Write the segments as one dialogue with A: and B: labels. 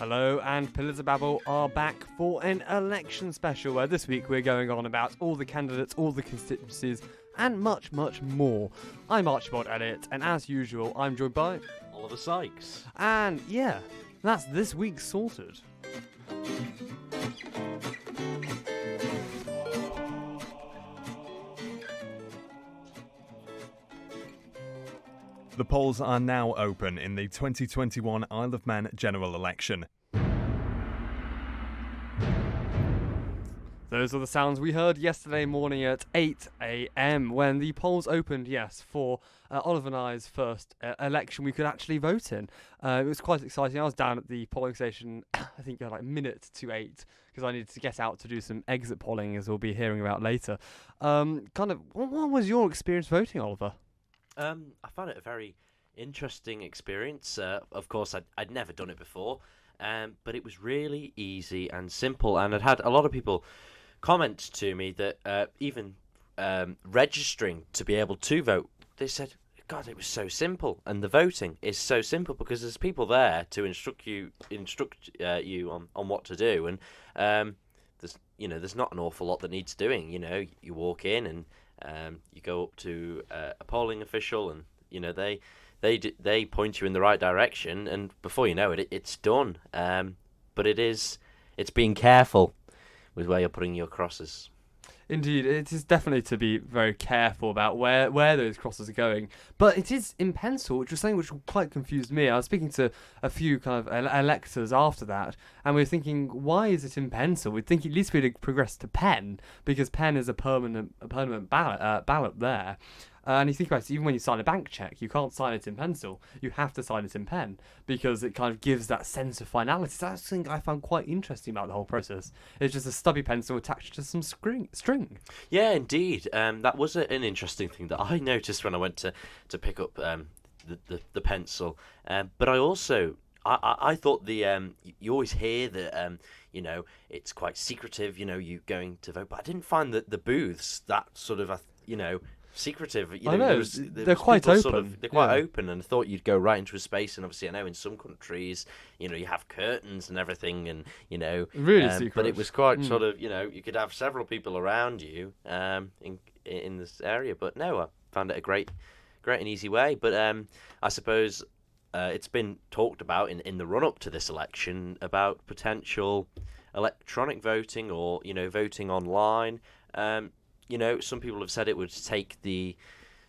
A: Hello, and PolitiBabble are back for an election special where this week we're going on about all the candidates, all the constituencies, and much, much more. I'm Archibald Elliott, and as usual, I'm joined by
B: Oliver Sykes.
A: And yeah, that's this week sorted.
C: The polls are now open in the 2021 Isle of Man general election.
A: Those are the sounds we heard yesterday morning at 8 a.m. when the polls opened, yes, for Oliver and I's first election we could actually vote in. It was quite exciting. I was down at the polling station, I think like a minute to 8, because I needed to get out to do some exit polling, as we'll be hearing about later. What was your experience voting, Oliver?
B: I found it a very interesting experience. Of course, I'd never done it before, but it was really easy and simple. And I'd had a lot of people comment to me that even registering to be able to vote, they said, God, it was so simple. And the voting is so simple because there's people there to instruct you on what to do. And there's not an awful lot that needs doing. You walk in and you go up to a polling official, and they point you in the right direction, and before you know it, it's done. But it's being careful with where you're putting your crosses.
A: Indeed, it is definitely to be very careful about where those crosses are going. But it is in pencil, which was something which quite confused me. I was speaking to a few kind of electors after that, and we were thinking, why is it in pencil? We'd think at least we'd progress to pen, because pen is a permanent ballot there. And you think about it, even when you sign a bank check, you can't sign it in pencil. You have to sign it in pen, because it kind of gives that sense of finality. So that's something I found quite interesting about the whole process. It's just a stubby pencil attached to some string.
B: Yeah, indeed. That was an interesting thing that I noticed when I went to pick up the pencil. But I also... I thought you always hear that it's quite secretive, you going to vote, but I didn't find that the booths that sort of secretive.
A: I know, they're quite open.
B: They're quite open, and I thought you'd go right into a space. And obviously, I know in some countries, you have curtains and everything, and
A: really secret.
B: But it was quite sort of, you could have several people around you in this area. But no, I found it a great and easy way. But I suppose. It's been talked about in the run-up to this election about potential electronic voting or, voting online. Some people have said it would take the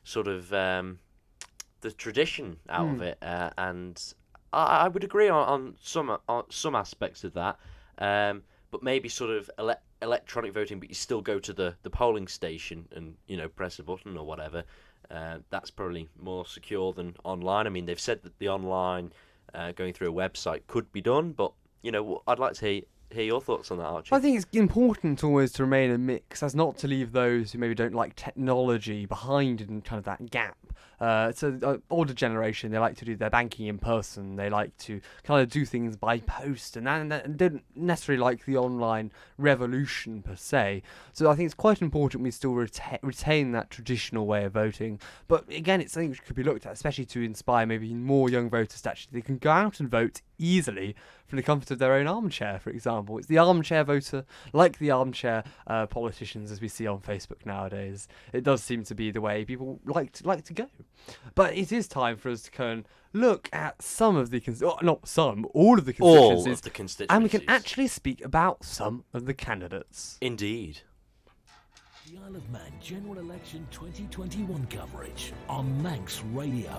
B: sort of the tradition out of it, and I would agree on some aspects of that. But maybe sort of electronic voting, but you still go to the polling station and press a button or whatever. That's probably more secure than online. I mean, they've said that the online going through a website could be done, but I'd like to hear your thoughts on that, Archie.
A: I think it's important always to remain a mix, as not to leave those who maybe don't like technology behind in kind of that gap. So older generation, they like to do their banking in person. They like to kind of do things by post, and don't necessarily like the online revolution per se. So I think it's quite important we still retain that traditional way of voting. But again, it's something which could be looked at, especially to inspire maybe more young voters to actually they can go out and vote easily from the comfort of their own armchair, for example. It's the armchair voter, like the armchair politicians as we see on Facebook nowadays. It does seem to be the way people like to go. But it is time for us to go and look at some of the all of the constituencies, and we can actually speak about some of the candidates.
B: Indeed.
D: The Isle of Man General Election 2021 coverage on Manx Radio.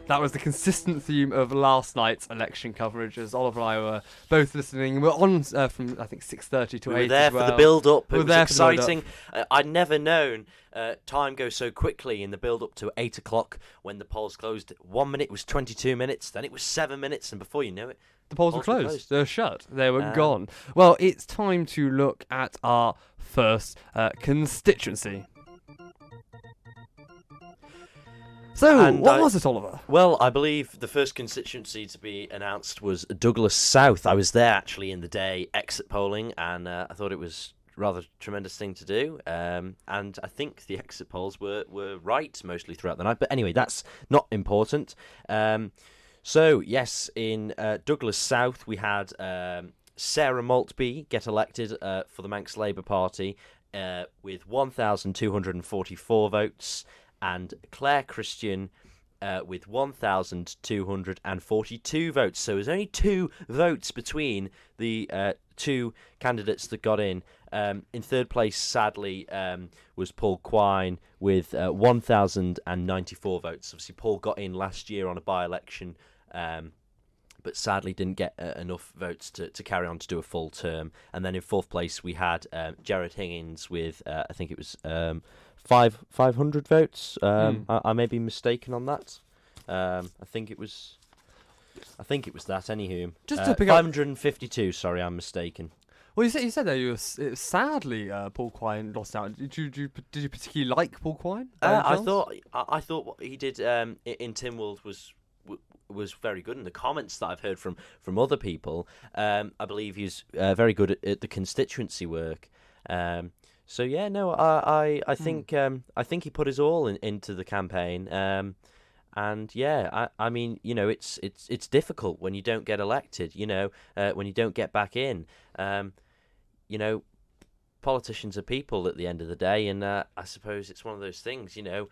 A: That was the consistent theme of last night's election coverage, as Oliver and I were both listening. We're on from, I think, 6:30 to 8
B: We were there
A: as well.
B: for the build-up. It was exciting. I'd never known time go so quickly in the build-up to 8 o'clock when the polls closed. 1 minute was 22 minutes, then it was 7 minutes, and before you know it,
A: the polls were closed. They were shut. They were gone. Well, it's time to look at our first constituency. So, what was it, Oliver?
B: Well, I believe the first constituency to be announced was Douglas South. I was there actually in the day exit polling, and I thought it was rather tremendous thing to do. And I think the exit polls were right mostly throughout the night. But anyway, that's not important. So, yes, in Douglas South, we had Sarah Maltby get elected for the Manx Labour Party with 1,244 votes, and Claire Christian with 1,242 votes. So there's only 2 votes between the 2 candidates that got in. In third place, sadly, was Paul Quine with 1,094 votes. Obviously, Paul got in last year on a by-election, but sadly didn't get enough votes to carry on to do a full term. And then in fourth place, we had Gerard Higgins with, I think it was 500 votes. I may be mistaken on that. I think it was that. Anywho,
A: Just to pick up
B: 552. Sorry, I'm mistaken.
A: Well, you said that sadly Paul Quine lost out. Did you particularly like Paul Quine?
B: I thought what he did in Tynwald was very good. And the comments that I've heard from other people, I believe he's very good at the constituency work. So yeah, no, I think he put his all into the campaign. And yeah, I mean, you know, it's difficult when you don't get elected. You know, when you don't get back in. You know, politicians are people at the end of the day, and I suppose it's one of those things. You know,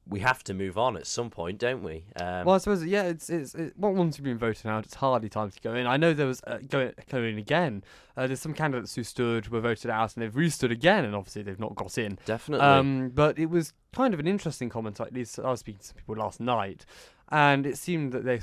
B: we have to move on at some point, don't we?
A: Well, I suppose it's once you've been voted out, it's hardly time to go in. I know there was going in again. There's some candidates who were voted out, and they've re-stood again, and obviously they've not got in.
B: Definitely.
A: But it was kind of an interesting comment. At least I was speaking to some people last night, and it seemed that in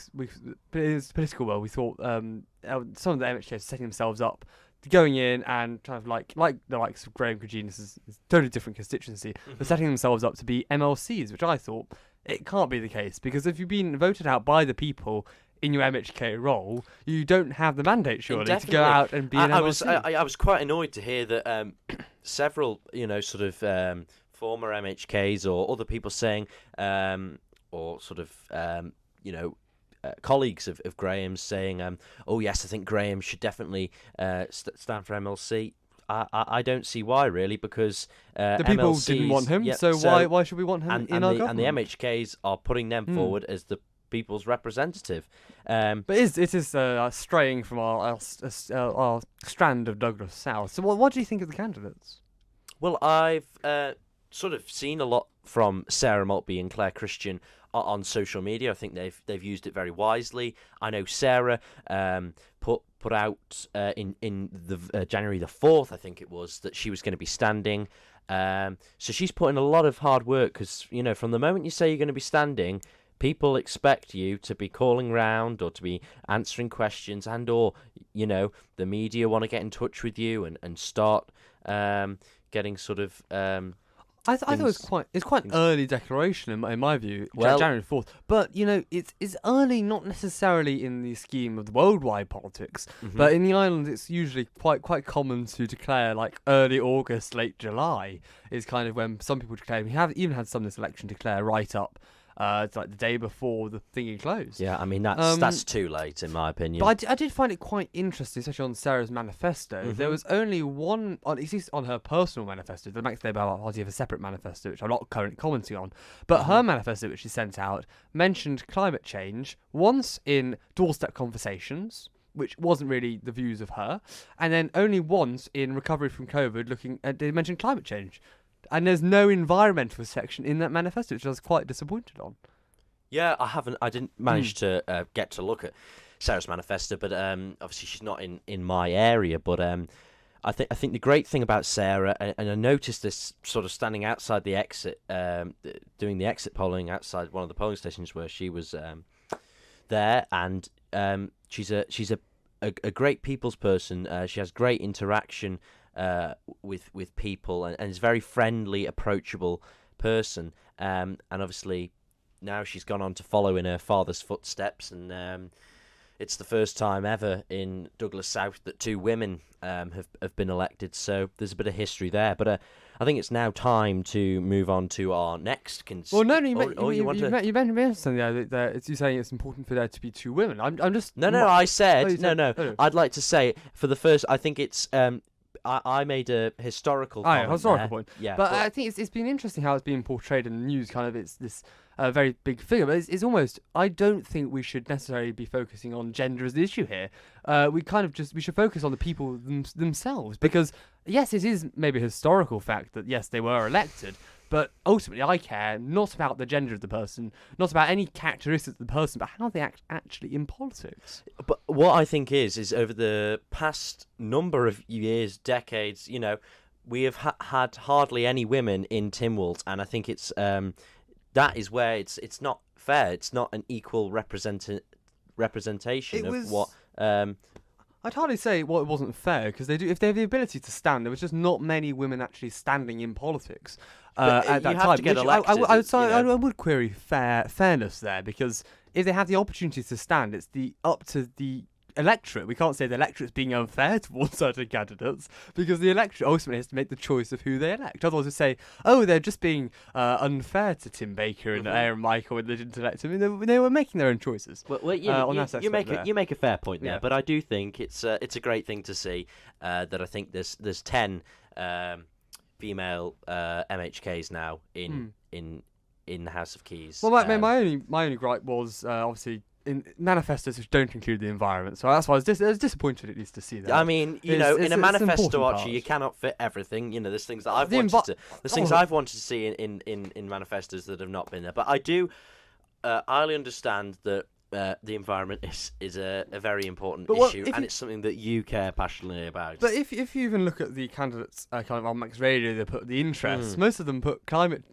A: the political world, we thought some of the MHKs are setting themselves up, going in and kind of like the likes of Graham Cregeenis is a totally different constituency, but setting themselves up to be MLCs, which I thought it can't be the case, because if you've been voted out by the people in your MHK role, you don't have the mandate surely to go out and be an MLC.
B: I was quite annoyed to hear that several, you know, sort of former MHKs or other people saying, or sort of, you know, colleagues of Graham's saying, oh yes, I think Graham should definitely stand for MLC. I don't see why, really, because
A: the people
B: MLCs,
A: didn't want him, so why should we want him in our government?
B: And the MHKs are putting them forward as the people's representative.
A: But it is straying from our strand of Douglas South. So what do you think of the candidates?
B: Well, I've sort of seen a lot from Sarah Maltby and Claire Christian on social media. I think they've used it very wisely. I know Sarah put out in the January the 4th, I think it was, that she was going to be standing. So she's put in a lot of hard work, because, you know, from the moment you say you're going to be standing, people expect you to be calling round or to be answering questions, and or, you know, the media want to get in touch with you and start getting sort of
A: I thought it's quite an early declaration in my view, January 4th. But, you know, it's early not necessarily in the scheme of the worldwide politics, but in the islands it's usually quite common to declare like early August, late July is kind of when some people declare. We have even had some this election declare right up it's like the day before the thingy closed.
B: Yeah, I mean, that's too late, in my opinion.
A: But I did find it quite interesting, especially on Sarah's manifesto. There was only one, at least on her personal manifesto. The Manx Labour Party have a separate manifesto, which I'm not currently commenting on. But her manifesto, which she sent out, mentioned climate change once in doorstep conversations, which wasn't really the views of her, and then only once in recovery from COVID, they mentioned climate change. And there's no environmental section in that manifesto, which I was quite disappointed on.
B: Yeah, I didn't manage to get to look at Sarah's manifesto, but obviously she's not in my area. But I think the great thing about Sarah, and I noticed this sort of standing outside the exit, doing the exit polling outside one of the polling stations where she was there, and she's a great people's person. She has great interaction with people, and is a very friendly, approachable person. And obviously now she's gone on to follow in her father's footsteps, and it's the first time ever in Douglas South that 2 women have been elected. So there's a bit of history there. But I think it's now time to move on to our next.
A: You mentioned something there that you're saying it's important for there to be 2 women. I'm just
B: I said no. I'd like to say for the first. I think it's I made a historical
A: Oh, yeah,
B: comment
A: historical
B: there.
A: point.
B: Yeah,
A: But I think it's been interesting how it's been portrayed in the news. Kind of, it's this very big figure. But it's almost. I don't think we should necessarily be focusing on gender as the issue here. We should focus on the people themselves, because yes, it is maybe a historical fact that yes, they were elected. But ultimately, I care not about the gender of the person, not about any characteristics of the person, but how they act actually in politics.
B: But what I think is over the past number of years, decades, we have had hardly any women in Tynwald, and I think it's that is where it's not fair. It's not an equal representation of what.
A: I'd hardly say it wasn't fair, because if they have the ability to stand, there was just not many women actually standing in politics at that
B: you have
A: time.
B: to get
A: Which
B: elected,
A: I would query fairness there, because if they have the opportunity to stand, it's up to the electorate. We can't say the electorate's being unfair towards certain candidates, because the electorate ultimately has to make the choice of who they elect. Otherwise, we say, oh, they're just being unfair to Tim Baker and Aaron Michael when they didn't elect him. They were making their own choices.
B: Well, you make a fair point there, but I do think it's a great thing to see that I think there's 10 female MHKs now in the House of Keys.
A: Well, my only gripe was obviously in manifestos which don't include the environment, so that's why I was disappointed at least to see that.
B: I mean, in a manifesto, Archie, you cannot fit everything. There's things that I've wanted to see in manifestos that have not been there. But I do, I understand that the environment is a very important issue, and it's something that you care passionately about.
A: But if you even look at the candidates kind of on Max Radio, they put the interests. Most of them put climate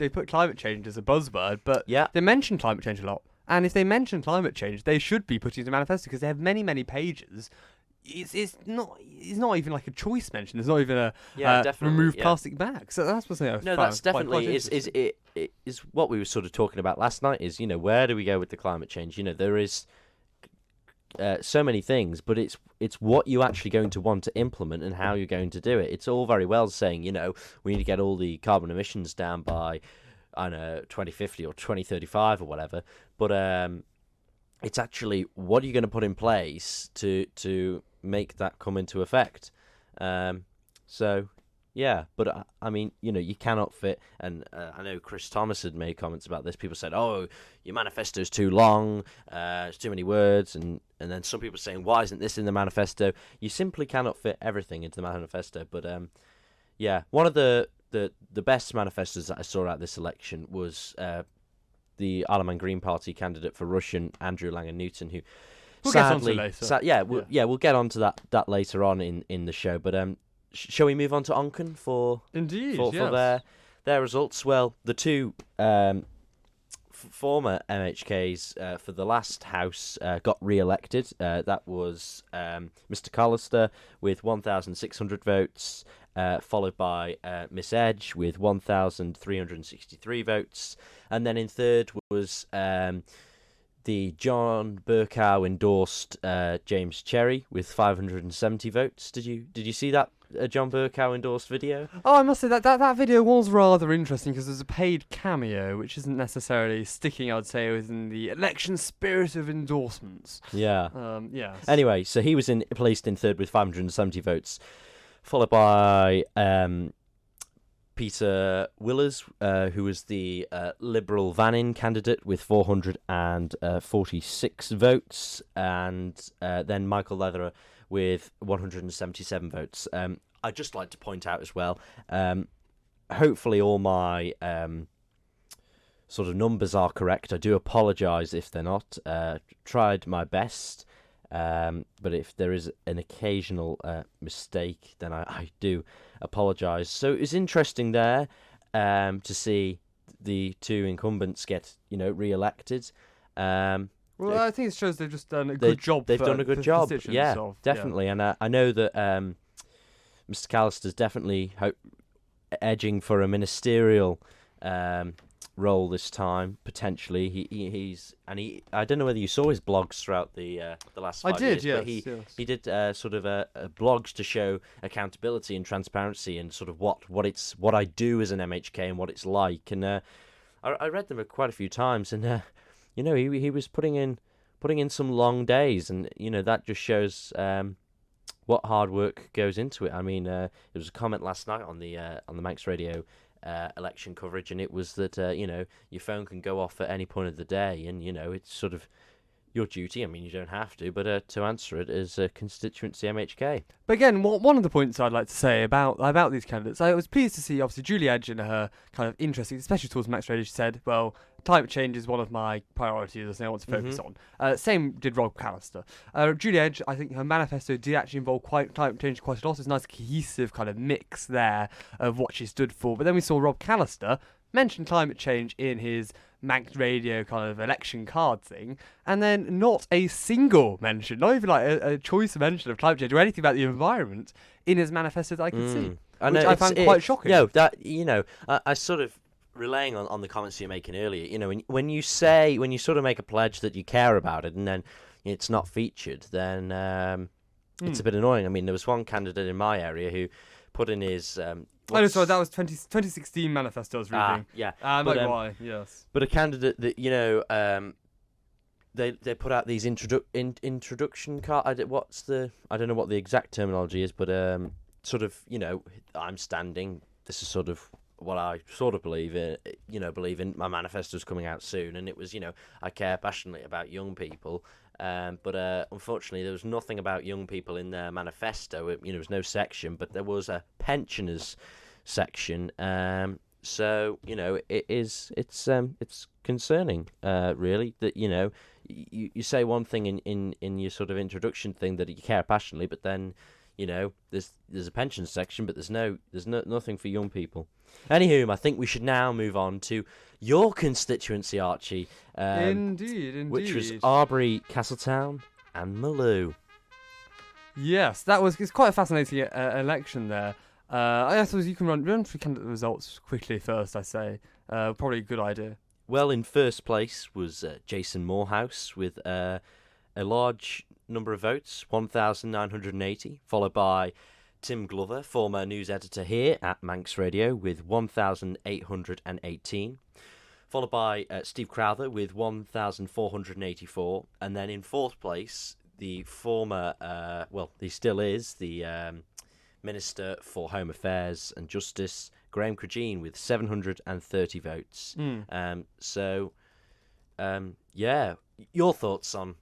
A: change as a buzzword, but they mention climate change a lot. And if they mention climate change, they should be putting it in the manifesto, because they have many, many pages. It's not even like a choice mention. There's not even a remove plastic bags. So that's what's
B: that's definitely is what we were sort of talking about last night. Is where do we go with the climate change? There is so many things, but it's what you're actually going to want to implement and how you're going to do it. It's all very well saying we need to get all the carbon emissions down by 2050 or 2035 or whatever, but it's actually what are you going to put in place to make that come into effect. So yeah, but I mean, you cannot fit, and I know Chris Thomas had made comments about this. People said, oh, your manifesto's too long, it's too many words, and then some people saying, why isn't this in the manifesto? You simply cannot fit everything into the manifesto. But yeah, one of the best manifestos that I saw at this election was the Isle of Man Green Party candidate for Russian, Andrew Langan-Newton, who
A: we'll
B: sadly,
A: get onto later.
B: We'll get onto that later on in the show. But shall we move on to Onken for their results? Well, the two former MHKs for the last House got re-elected. That was Mr. Collister with 1,600 votes. Followed by Miss Edge with 1,363 votes, and then in third was the John Bercow endorsed James Cherry with 570 votes. Did you see that John Bercow endorsed video?
A: Oh, I must say that video was rather interesting, because there's a paid cameo, which isn't necessarily sticking, I'd say, within the election spirit of endorsements.
B: Yeah.
A: Yeah.
B: Anyway, so he was placed in third with 570 votes. Followed by Peter Willers, who was the Liberal Vannin candidate with 446 votes, and then Michael Leatherer with 177 votes. I'd just like to point out as well, hopefully all my sort of numbers are correct. I do apologise if they're not. Tried my best. But if there is an occasional mistake, then I do apologise. So it was interesting there to see the two incumbents get re-elected.
A: Well, I think it shows they've just done a good job.
B: They've done a good job, definitely.
A: Yeah.
B: And I know that Mr. Callister's definitely edging for a ministerial role this time, potentially. He's I don't know whether you saw his blogs throughout the last 5 years.
A: Yes,
B: but he did sort of blogs to show accountability and transparency, and sort of what I do as an MHK and what it's like. And I read them quite a few times, and he was putting in some long days, and that just shows what hard work goes into it. I mean, there was a comment last night on the Manx Radio election coverage, and it was that your phone can go off at any point of the day, and it's sort of your duty. I mean, you don't have to, but to answer it is constituency MHK.
A: But again, one of the points I'd like to say about these candidates, I was pleased to see, obviously, Julie Edge in her kind of interest, especially towards Max Radio. She said, well, climate change is one of my priorities, and I want to focus on. Same did Rob Callister. Julie Edge, I think her manifesto did actually involve climate change quite a lot. It's a nice cohesive kind of mix there of what she stood for. But then we saw Rob Callister mention climate change in his Manx Radio kind of election card thing, and then not a single mention, not even like a choice mention of climate change or anything about the environment in his manifesto that I could see, which I found quite shocking.
B: I sort of relaying on the comments you're making earlier. When you sort of make a pledge that you care about it, and then it's not featured, then it's a bit annoying. I mean, there was one candidate in my area who put in his.
A: Oh, no, sorry, that was 2016 manifesto I was reading.
B: Yeah.
A: Why, yes.
B: But a candidate that, they put out these introduction card. I don't know what the exact terminology is, but sort of, I'm standing. This is sort of what I sort of believe in. My manifesto's coming out soon, and it was, I care passionately about young people. But unfortunately, there was nothing about young people in their manifesto. There was no section, but there was a pensioners section. So it's concerning, really, that you say one thing in your sort of introduction thing that you care passionately, but then there's a pension section, but there's nothing for young people. Anywho, I think we should now move on to your constituency, Archie.
A: Indeed.
B: Which was Arbury, Castletown, and Maloo.
A: Yes, it's quite a fascinating election there. I suppose you can run through candidate results quickly first, I say. Probably a good idea.
B: Well, in first place was Jason Morehouse with a large number of votes, 1,980, followed by Tim Glover, former news editor here at Manx Radio, with 1,818, followed by Steve Crowther with 1,484, and then in fourth place, the former, he still is, the Minister for Home Affairs and Justice, Graham Cregeen, with 730 votes. Your thoughts on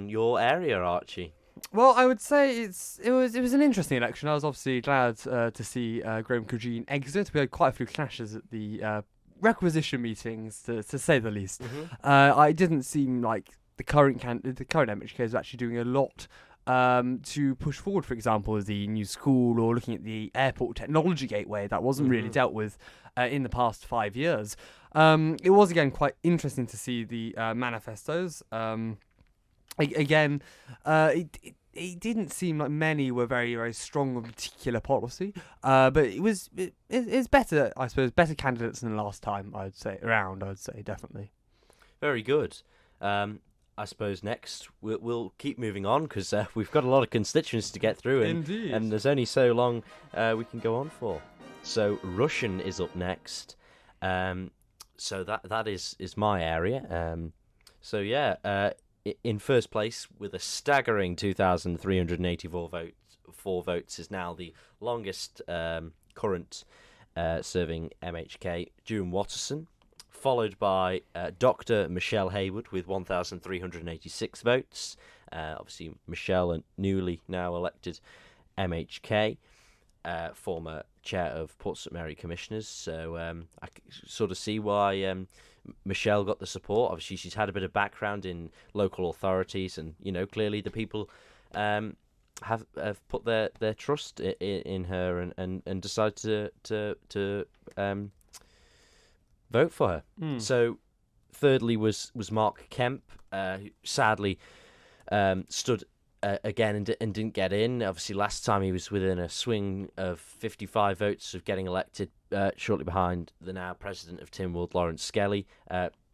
B: your area, Archie?
A: Well, I would say it was an interesting election. I was obviously glad to see Graham Cregeen exit. We had quite a few clashes at the requisition meetings, to say the least. It didn't seem like the current MHK is actually doing a lot to push forward, for example, the new school or looking at the airport technology gateway that wasn't really dealt with in the past 5 years. It was, again, quite interesting to see the manifestos. Again, it didn't seem like many were very, very strong on particular policy, but it's better, I suppose, better candidates than last time, I would say, definitely.
B: Very good. I suppose next we'll keep moving on because we've got a lot of constituents to get through, and there's only so long we can go on for. So Russian is up next. So that is my area. In first place with a staggering 2,384 votes is now the longest current serving MHK, June Watterson, followed by Dr. Michelle Hayward with 1,386 votes. Obviously, Michelle, a newly now elected MHK, former chair of Port St Mary Commissioners. So I sort of see why Michelle got the support. Obviously, she's had a bit of background in local authorities, and clearly the people have put their trust in her and decided to vote for her. So, thirdly was Mark Kemp, who sadly stood again and didn't get in. Obviously, last time he was within a swing of 55 votes of getting elected, shortly behind the now president of Tynwald, Lawrence Skelly.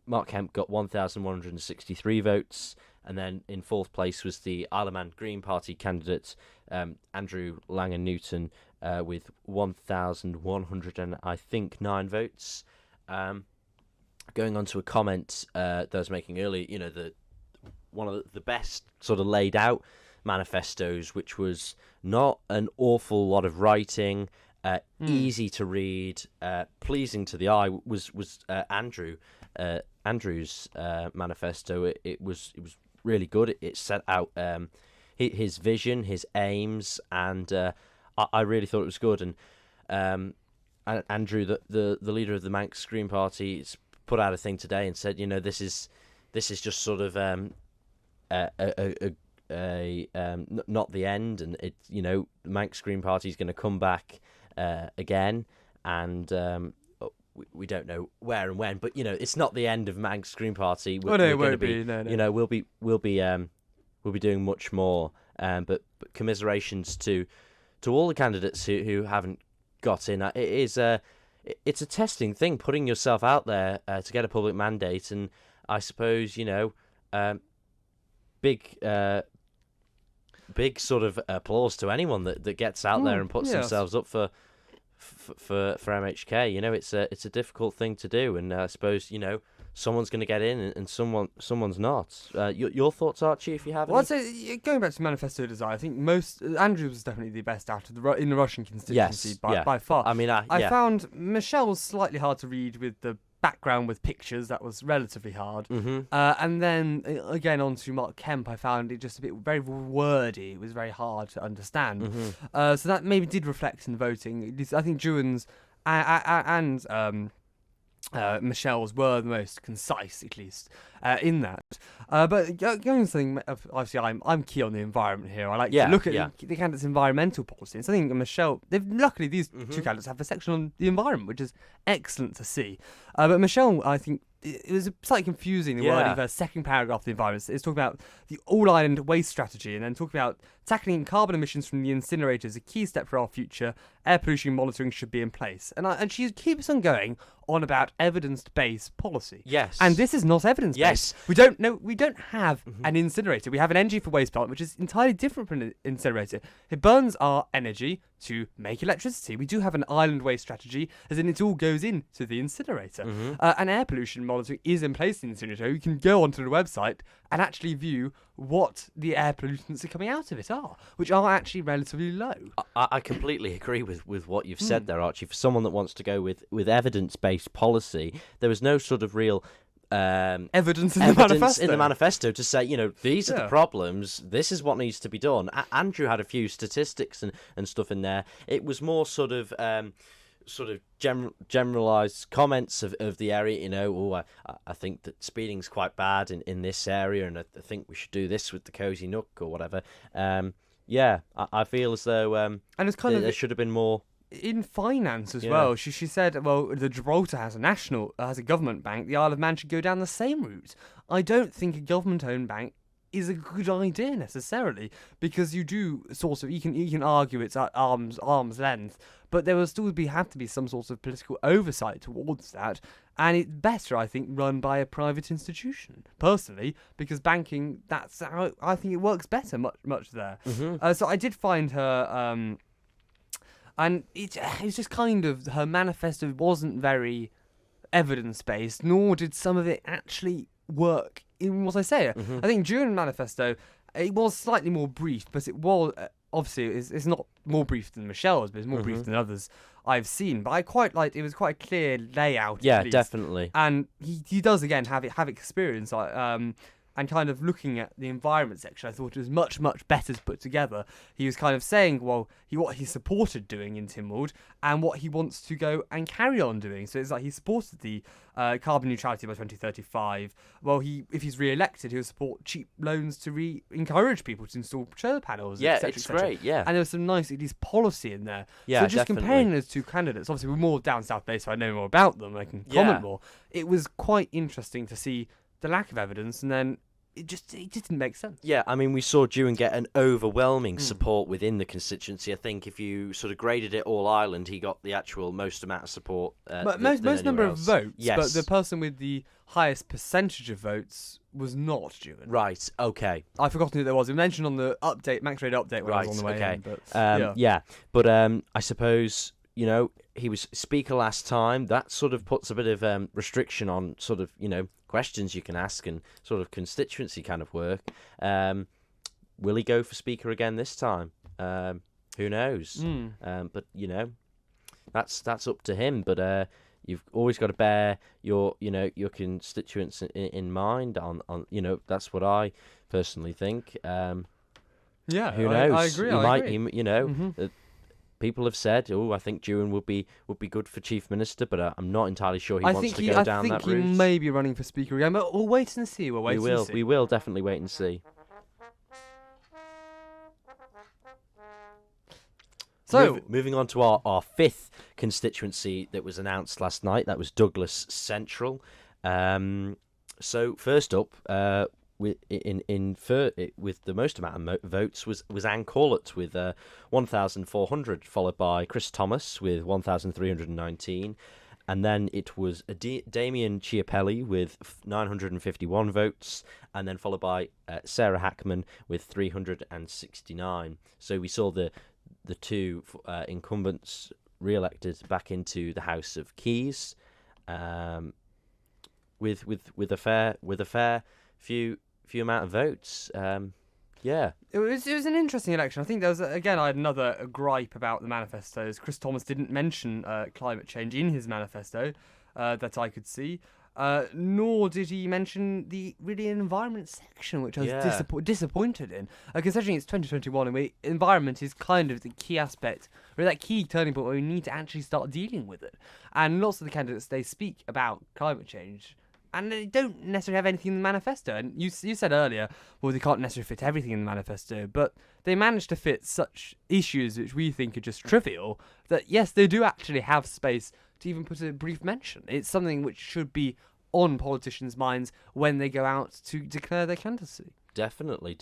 B: Mark Kemp got 1,163 votes, and then in fourth place was the Isle of Man Green Party candidate, Andrew Langan Newton, with 1,109 votes. Going on to a comment that I was making earlier, one of the best sort of laid out manifestos, which was not an awful lot of writing, easy to read, pleasing to the eye, was Andrew's manifesto. It was really good. It set out his vision, his aims, and I really thought it was good. And Andrew, the leader of the Manx Green Party, put out a thing today and said, this is just sort of not the end, and the Manx Green Party is going to come back again, and we don't know where and when, but it's not the end of Manx Green Party.
A: It won't be. No.
B: We'll be doing much more. But commiserations to all the candidates who haven't got in. It's a testing thing, putting yourself out there to get a public mandate, and I suppose big sort of applause to anyone that gets out there and puts themselves up for MHK. It's a difficult thing to do, and I suppose someone's going to get in and someone's not. Your thoughts, Archie, if you have any?
A: Well, I'd say, going back to manifesto design, I think Andrew was definitely the best out of in the Russian constituency by far.
B: I mean,
A: I found Michelle's slightly hard to read with the background with pictures. That was relatively hard. And then again onto Mark Kemp, I found it just a bit very wordy. It was very hard to understand. So that maybe did reflect in the voting. I think Juan's and Michelle's were the most concise, at least, in that. But going to something, obviously, I'm key on the environment here. I like to look at the candidates' environmental policies. I think Michelle, luckily these two candidates have a section on the environment, which is excellent to see. But Michelle, I think, it was slightly confusing, the wording of her second paragraph of the environment. It's talking about the all-island waste strategy, and then talking about tackling carbon emissions from the incinerators, a key step for our future. Air pollution monitoring should be in place. And she keeps on going on about evidence-based policy.
B: Yes.
A: And this is not evidence-based.
B: Yes.
A: We don't have an incinerator. We have an energy for waste plant, which is entirely different from an incinerator. It burns our energy to make electricity. We do have an island waste strategy, as in it all goes into the incinerator. And air pollution monitoring is in place in the incinerator. You can go onto the website and actually view what the air pollutants are coming out of it are, which are actually relatively low.
B: I completely agree with what you've said there, Archie. For someone that wants to go with evidence-based policy, there was no sort of real
A: evidence in the manifesto
B: to say, these are the problems, this is what needs to be done. Andrew had a few statistics and stuff in there. It was more sort of generalized comments of the area. I think that speeding's quite bad in this area, and I think we should do this with the Cozy Nook or whatever. I feel as though and it's kind of there should have been more
A: in finance as well. She said, well, the Gibraltar has a government bank. The Isle of Man should go down the same route. I don't think a government-owned bank is a good idea necessarily, because you do sort of you can argue it's at arm's length, but there will still have to be some sort of political oversight towards that, and it's better, I think, run by a private institution personally, because banking, that's how I think it works better much there. So I did find her and it's just kind of, her manifesto wasn't very evidence-based, nor did some of it actually work in what I say. I think during the manifesto, it was slightly more brief, but it was, obviously, it's not more brief than Michelle's, but it's more brief than others I've seen. But I quite liked, it was quite a clear layout.
B: Yeah, definitely.
A: And he does, again, have experience. And kind of looking at the environment section, I thought it was much better to put together. He was kind of saying, well, what he supported doing in Tynwald and what he wants to go and carry on doing. So it's like he supported the carbon neutrality by 2035. Well, if he's re-elected, he'll support cheap loans to encourage people to install solar panels.
B: Yeah,
A: et cetera,
B: it's great. Yeah,
A: and there was some nice, at least, policy in there.
B: Yeah,
A: so just
B: definitely.
A: Comparing those two candidates, obviously we're more down south based, so I know more about them. I can comment more. It was quite interesting to see the lack of evidence, and then it just didn't make sense.
B: Yeah, I mean, we saw Dewan get an overwhelming support within the constituency. I think if you sort of graded it all Ireland, he got the actual most amount of support.
A: Most number of votes,
B: yes.
A: But the person with the highest percentage of votes was not Dewan.
B: Right, okay.
A: I've forgotten who there was. It was mentioned on the Max Radio update when I was on the way in. But,
B: But I suppose, he was speaker last time. That sort of puts a bit of restriction on sort of, questions you can ask and sort of constituency kind of work. will he go for Speaker again this time? Who knows? But that's up to him. But you've always got to bear your constituents in mind. On that's what I personally think.
A: Yeah,
B: who knows?
A: I agree.
B: I
A: agree.
B: People have said, I think Dewan would be good for Chief Minister, but I'm not entirely sure he wants to go down that route.
A: I think he may be running for Speaker again, but we'll wait and see.
B: We will definitely wait and see.
A: So,
B: moving on to our fifth constituency that was announced last night, that was Douglas Central. So first up, with the most amount of votes was Anne Corlett with 1,400, followed by Chris Thomas with 1,319, and then it was Damien Chiapelli with 951 votes, and then followed by Sarah Hackman with 369. So we saw the two incumbents re-elected back into the House of Keys, with a fair few amount of votes. It
A: was an interesting election. I think there was I had another gripe about the manifestos. Chris Thomas didn't mention climate change in his manifesto that I could see. Nor did he mention the really environment section, which I was disappointed in. Considering it's 2021 and environment is kind of the key aspect, or that key turning point where we need to actually start dealing with it. And lots of the candidates, they speak about climate change, and they don't necessarily have anything in the manifesto. And you said earlier, well, they can't necessarily fit everything in the manifesto, but they managed to fit such issues which we think are just trivial that, yes, they do actually have space to even put a brief mention. It's something which should be on politicians' minds when they go out to declare their candidacy.
B: Definitely.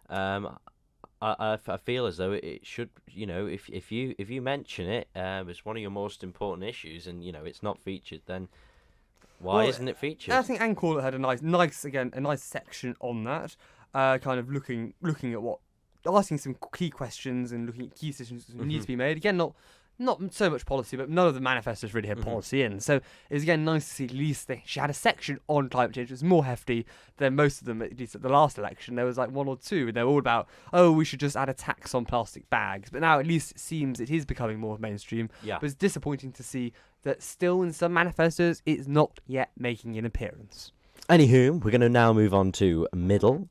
B: I feel as though it should, if you mention it as one of your most important issues, and it's not featured, then why isn't it featured?
A: I think Anne Corlett had a nice section on that, kind of looking at what, asking some key questions and looking at key decisions that need to be made. Again, not so much policy, but none of the manifestos really had policy in. So it was again nice to see at least she had a section on climate change. It was more hefty than most of them, at least at the last election. There was like one or two, and they were all about, we should just add a tax on plastic bags. But now at least it seems it is becoming more mainstream.
B: Yeah.
A: But it's disappointing to see that still in some manifestos it's not yet making an appearance.
B: Anywho, we're going to now move on to Middle.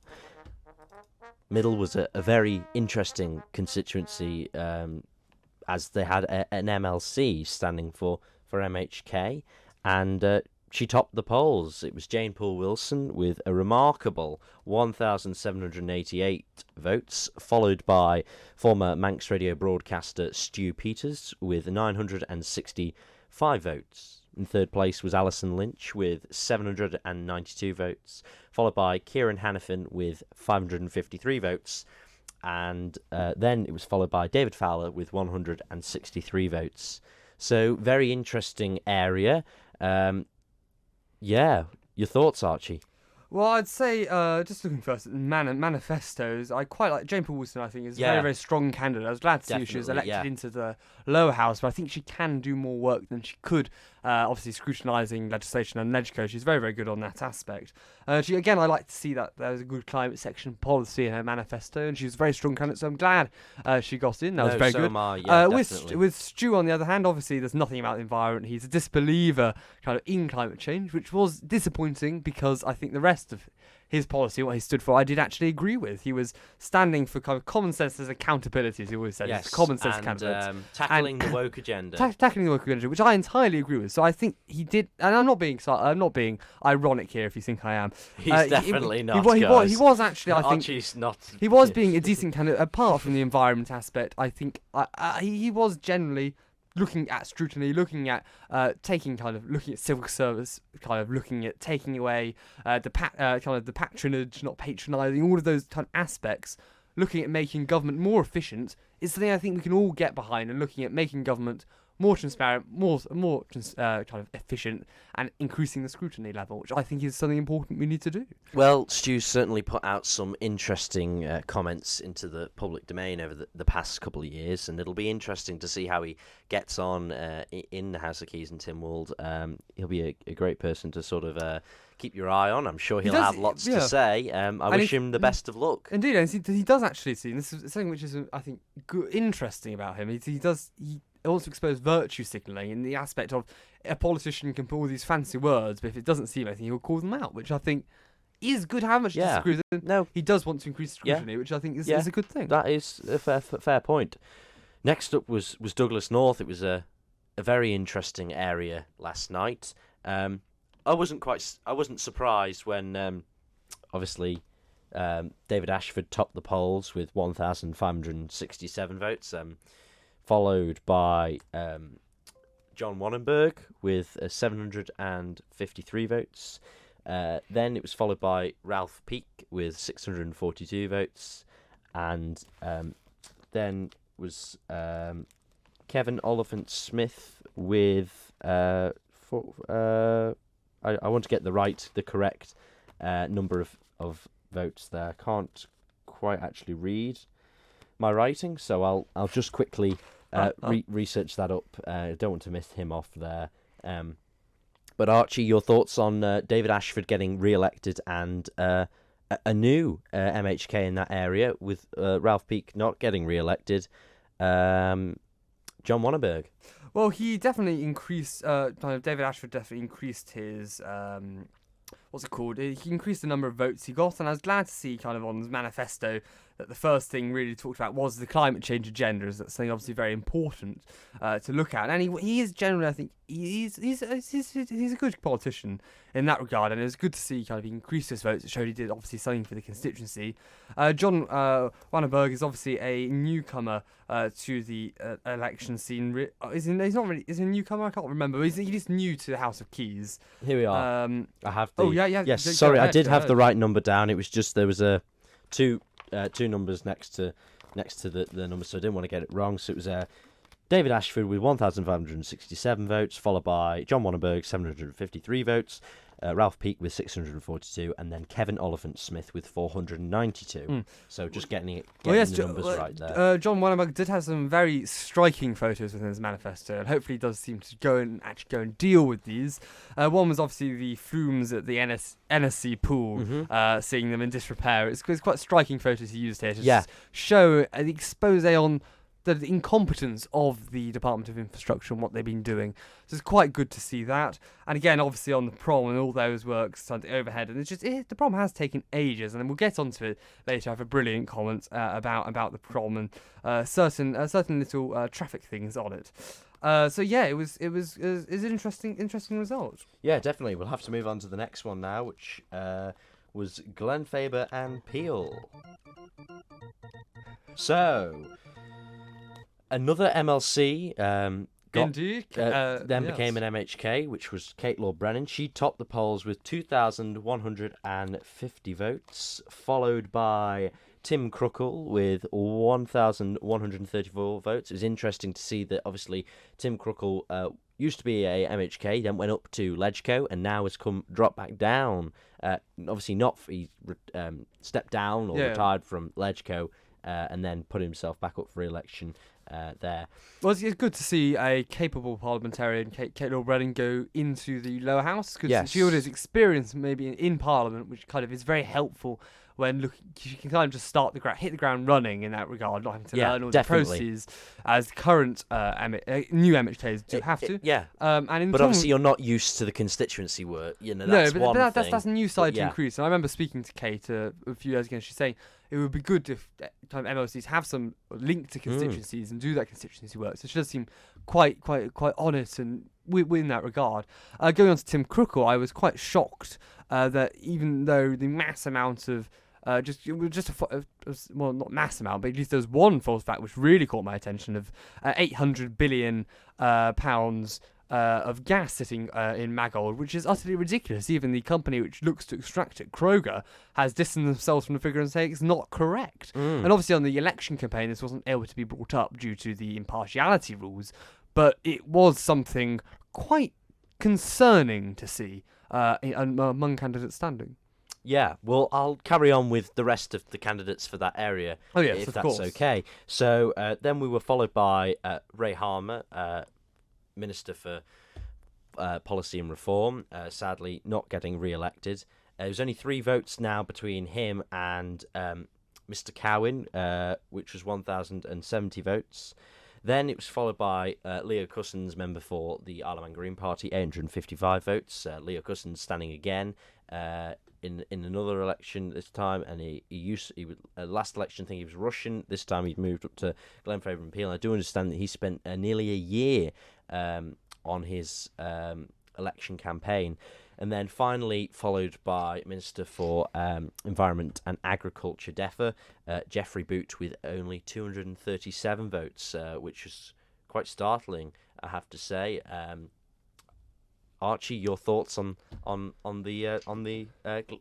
B: Middle was a very interesting constituency, as they had an MLC standing for MHK, and she topped the polls. It was Jane Poole Wilson with a remarkable 1,788 votes, followed by former Manx radio broadcaster Stu Peters with 965 votes. In third place was Alison Lynch with 792 votes, followed by Kieran Hannafin with 553 votes. And then it was followed by David Fowler with 163 votes. So, very interesting area. Your thoughts, Archie?
A: Well, I'd say, just looking first at manifestos, I quite like Jane Poole Wilson. I think is a very, very strong candidate. I was glad to see she was elected into the lower house, but I think she can do more work than she could. Obviously, scrutinising legislation and Legco, she's very, very good on that aspect. I like to see that there was a good climate section policy in her manifesto, and she was a very strong candidate, so I'm glad she got in. That was very good. With Stu, on the other hand, obviously, there's nothing about the environment. He's a disbeliever kind of in climate change, which was disappointing because I think the rest of his policy, what he stood for, I did actually agree with. He was standing for kind of common sense as accountability, as he always said.
B: Yes,
A: he's a common sense candidate.
B: Tackling the woke agenda.
A: Tackling the woke agenda, which I entirely agree with. So I think he did, and I'm not being ironic here if you think I am.
B: He's definitely not,
A: he was actually, I think,
B: Archie's not.
A: He was being a decent candidate, apart from the environment aspect. I think he was generally looking at scrutiny, looking at civil service, kind of looking at taking away the patronage, not patronising, all of those kind of aspects, looking at making government more efficient is something I think we can all get behind, and looking at making government more transparent, more kind of efficient, and increasing the scrutiny level, which I think is something important we need to do.
B: Well, Stu's certainly put out some interesting comments into the public domain over the past couple of years, and it'll be interesting to see how he gets on in the House of Keys and Tynwald. He'll be a great person to sort of keep your eye on. I'm sure he'll have lots to say. I wish him the best of luck.
A: Indeed, and he does actually see, and this is something which is, I think, interesting about him. He wants to expose virtue signalling in the aspect of a politician can put all these fancy words, but if it doesn't seem anything, he'll call them out, which I think is good. How much disagree with him?
B: No,
A: he does want to increase scrutiny, which I think is a good thing.
B: That is a fair point. Next up was Douglas North. It was a very interesting area last night. I wasn't surprised when obviously David Ashford topped the polls with 1,567 votes, followed by John Wannenberg with 753 votes. Then it was followed by Ralph Peake with 642 votes, and then was Kevin Oliphant-Smith with I want to get the correct number of votes there. I can't quite actually read my writing, so I'll just quickly research that up. I don't want to miss him off there. But Archie, your thoughts on David Ashford getting re-elected and a new MHK in that area, with Ralph Peake not getting re-elected? John Wannenberg.
A: Well, he definitely increased. David Ashford definitely increased his. What's it called? He increased the number of votes he got, and I was glad to see kind of on his manifesto that the first thing really talked about was the climate change agenda. As that's something obviously very important to look at, and he is generally, I think, he's a good politician in that regard, and it was good to see kind of he increased his votes. It showed he did obviously something for the constituency. John Wannenberg is obviously a newcomer to the election scene. He's not really. Is he a newcomer? I can't remember. He's just new to the House of Keys.
B: Here we are. I have the.
A: Oh yeah.
B: Yes, sorry, I did have the right number down. It was just there was a two numbers next to the number, so I didn't want to get it wrong. So it was David Ashford with 1,567 votes, followed by John Wannenberg 753 votes, Ralph Peake with 642, and then Kevin Oliphant-Smith with 492. So just getting the numbers right there.
A: John Wannenberg did have some very striking photos within his manifesto, and hopefully does seem to go and deal with these. One was obviously the flumes at the NSC pool, seeing them in disrepair. It's quite striking photos he used here to show the expose on the incompetence of the Department of Infrastructure and what they've been doing. So it's quite good to see that. And again, obviously on the prom and all those works, on the overhead, and it's just the prom has taken ages, and then we'll get onto it later. I have a brilliant comment about the prom and certain little traffic things on it. So yeah, it was an interesting result.
B: Yeah, definitely. We'll have to move on to the next one now, which was Glenn Faber and Peel. So another MLC became an MHK, which was Kate Lord-Brennan. She topped the polls with 2,150 votes, followed by Tim Cruckle with 1,134 votes. It was interesting to see that obviously Tim Cruckle used to be a MHK, then went up to Ledgeco, and now has dropped back down. Obviously he stepped down or retired from Ledgeco, and then put himself back up for re-election there.
A: Well, it's good to see a capable parliamentarian, Kate Lord-Brennan, go into the lower house, because she already has experience maybe in Parliament, which kind of is very helpful when you can kind of just hit the ground running in that regard, not having to learn all the processes as current new MHKs do have to.
B: But obviously you're not used to the constituency work. That's
A: that's a new side to increase. And I remember speaking to Kate a few years ago, and she's saying it would be good if MLCs have some link to constituencies and do that constituency work. So she does seem quite on it and in that regard. Going on to Tim Cruckle, I was quite shocked that even though the mass amount of not mass amount, but at least there was one false fact which really caught my attention of 800 billion pounds of gas sitting in Maggold, which is utterly ridiculous. Even the company which looks to extract it, Kroger, has distanced themselves from the figure and say it's not correct. And obviously on the election campaign, this wasn't able to be brought up due to the impartiality rules. but it was something quite concerning to see among candidates standing.
B: Yeah, well, I'll carry on with the rest of the candidates for that area,
A: Oh, yes,
B: if
A: of
B: that's
A: course.
B: okay. So then we were followed by Ray Harmer, Minister for Policy and Reform, sadly not getting re-elected. There's only 3 votes now between him and Mr. Cowen, which was 1,070 votes. Then it was followed by Leo Cousins, member for the Isle of Man Green Party, 855 votes. Leo Cousins standing again in another election this time, and he last election I think he was Russian. This time he'd moved up to Glenfaber and Peel. I do understand that he spent nearly a year on his election campaign. And then finally followed by Minister for Environment and Agriculture, DEFA, Geoffrey Boot, with only 237 votes, which was quite startling, I have to say. Archie, your thoughts on the